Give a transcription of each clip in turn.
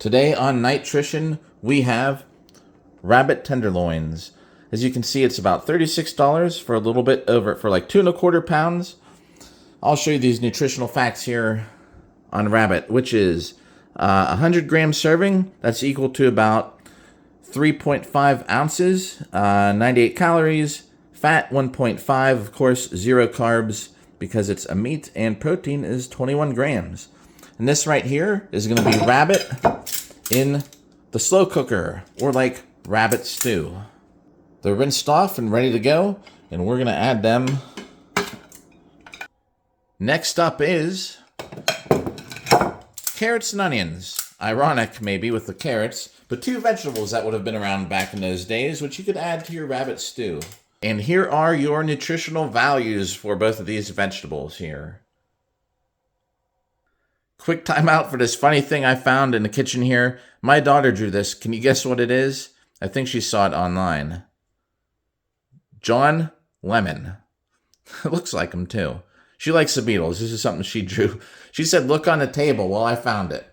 Today on Knourishment, we have rabbit tenderloins. As you can see, it's about $36 for a little bit over, for like 2¼ pounds. I'll show you these nutritional facts here on rabbit, which is 100 gram serving. That's equal to about 3.5 ounces, 98 calories, fat 1.5, of course, 0 carbs because it's a meat, and protein is 21 grams. And this right here is going to be rabbit in the slow cooker, or like rabbit stew. They're rinsed off and ready to go, and we're going to add them. Next up is carrots and onions. Ironic, maybe, with the carrots, but 2 vegetables that would have been around back in those days, which you could add to your rabbit stew. And here are your nutritional values for both of these vegetables here. Quick timeout for this funny thing I found in the kitchen here. My daughter drew this. Can you guess what it is? I think she saw it online. John Lemon. It looks like him too. She likes the Beatles. This is something she drew. She said, look on the table. Well, I found it.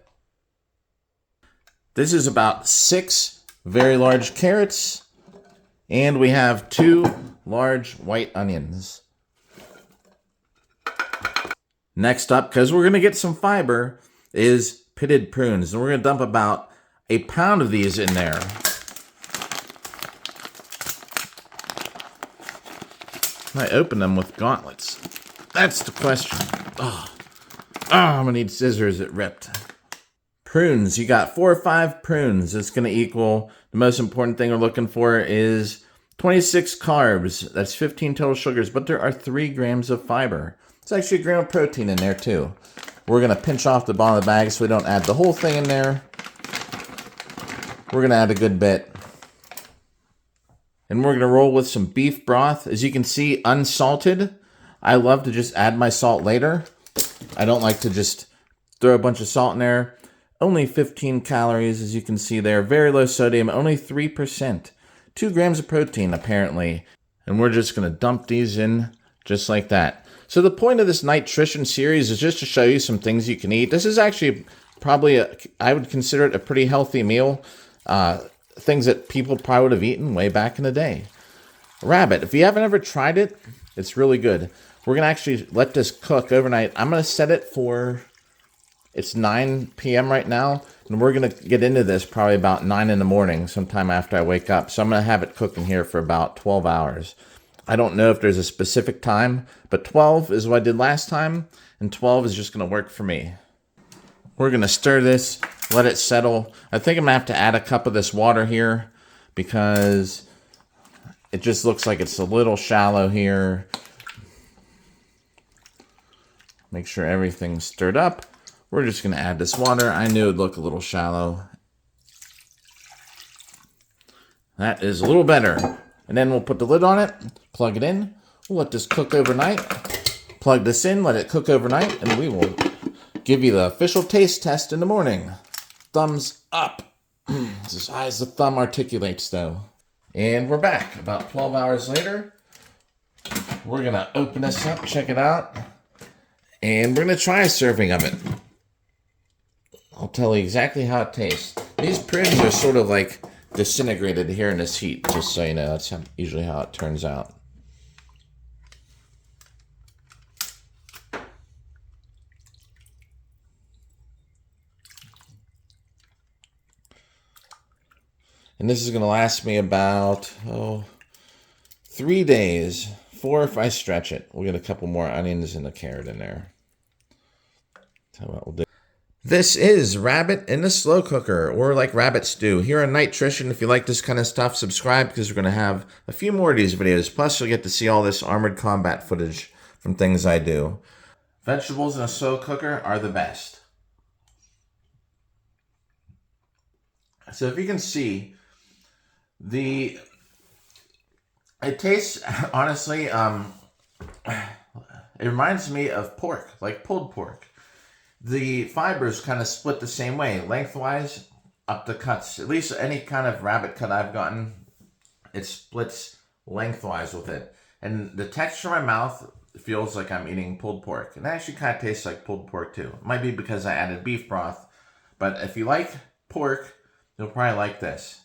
This is about 6 very large carrots. And we have 2 large white onions. Next up, because we're going to get some fiber, is pitted prunes. And we're going to dump about 1 pound of these in there. I open them with gauntlets. That's the question. Oh, I'm going to need scissors. It ripped. Prunes. You got 4 or 5 prunes. It's going to equal, the most important thing we're looking for is 26 carbs. That's 15 total sugars, but there are 3 grams of fiber. It's actually 1 gram of protein in there too. We're going to pinch off the bottom of the bag so we don't add the whole thing in there. We're going to add a good bit. And we're going to roll with some beef broth. As you can see, unsalted. I love to just add my salt later. I don't like to just throw a bunch of salt in there. Only 15 calories, as you can see there. Very low sodium, only 3%. 2 grams of protein, apparently. And we're just going to dump these in just like that. So the point of this Knourishment series is just to show you some things you can eat. This is actually probably, I would consider it a pretty healthy meal. Things that people probably would have eaten way back in the day. Rabbit, if you haven't ever tried it, it's really good. We're going to actually let this cook overnight. I'm going to set it for, it's 9 p.m. right now, and we're going to get into this probably about 9 in the morning, sometime after I wake up. So I'm going to have it cooking here for about 12 hours. I don't know if there's a specific time, but 12 is what I did last time, and 12 is just going to work for me. We're going to stir this, let it settle. I think I'm going to have to add a cup of this water here because it just looks like it's a little shallow here. Make sure everything's stirred up. We're just going to add this water. I knew it would look a little shallow. That is a little better. And then we'll put the lid on it, plug it in. We'll let this cook overnight. Plug this in, let it cook overnight, and we will give you the official taste test in the morning. Thumbs up. It's as high as the thumb articulates, though. And we're back. About 12 hours later, we're going to open this up, check it out, and we're going to try a serving of it. I'll tell you exactly how it tastes. These prunes are sort of like disintegrated here in this heat, just so you know. That's usually how it turns out. And this is going to last me about 3 days, 4 if I stretch it. We'll get a couple more onions and a carrot in there. That's what we'll do. This is rabbit in the slow cooker, or like rabbit stew. Here on Knourishment, if you like this kind of stuff, subscribe, because we're going to have a few more of these videos. Plus, you'll get to see all this armored combat footage from things I do. Vegetables in a slow cooker are the best. So if you can see, it tastes, honestly, it reminds me of pork, like pulled pork. The fibers kind of split the same way, lengthwise up the cuts. At least any kind of rabbit cut I've gotten, it splits lengthwise with it. And the texture in my mouth feels like I'm eating pulled pork. And it actually kind of tastes like pulled pork too. It might be because I added beef broth. But if you like pork, you'll probably like this.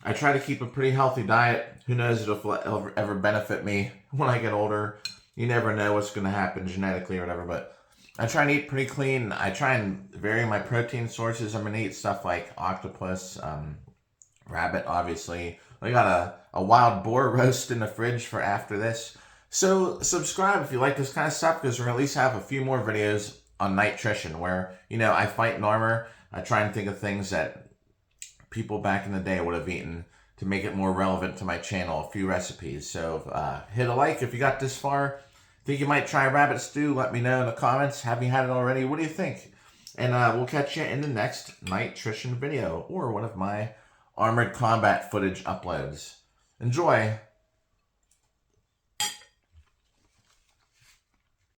I try to keep a pretty healthy diet. Who knows if it'll ever benefit me when I get older. You never know what's going to happen genetically or whatever, but I try and eat pretty clean. I try and vary my protein sources. I'm going to eat stuff like octopus, rabbit, obviously. I got a wild boar roast in the fridge for after this. So subscribe if you like this kind of stuff, because we're going to at least have a few more videos on Knourishment where, you know, I fight Normer. I try and think of things that people back in the day would have eaten to make it more relevant to my channel, a few recipes. So hit a like if you got this far. Think you might try rabbit stew? Let me know in the comments. Have you had it already? What do you think? And we'll catch you in the next Knourishment video or one of my Armored Combat footage uploads. Enjoy!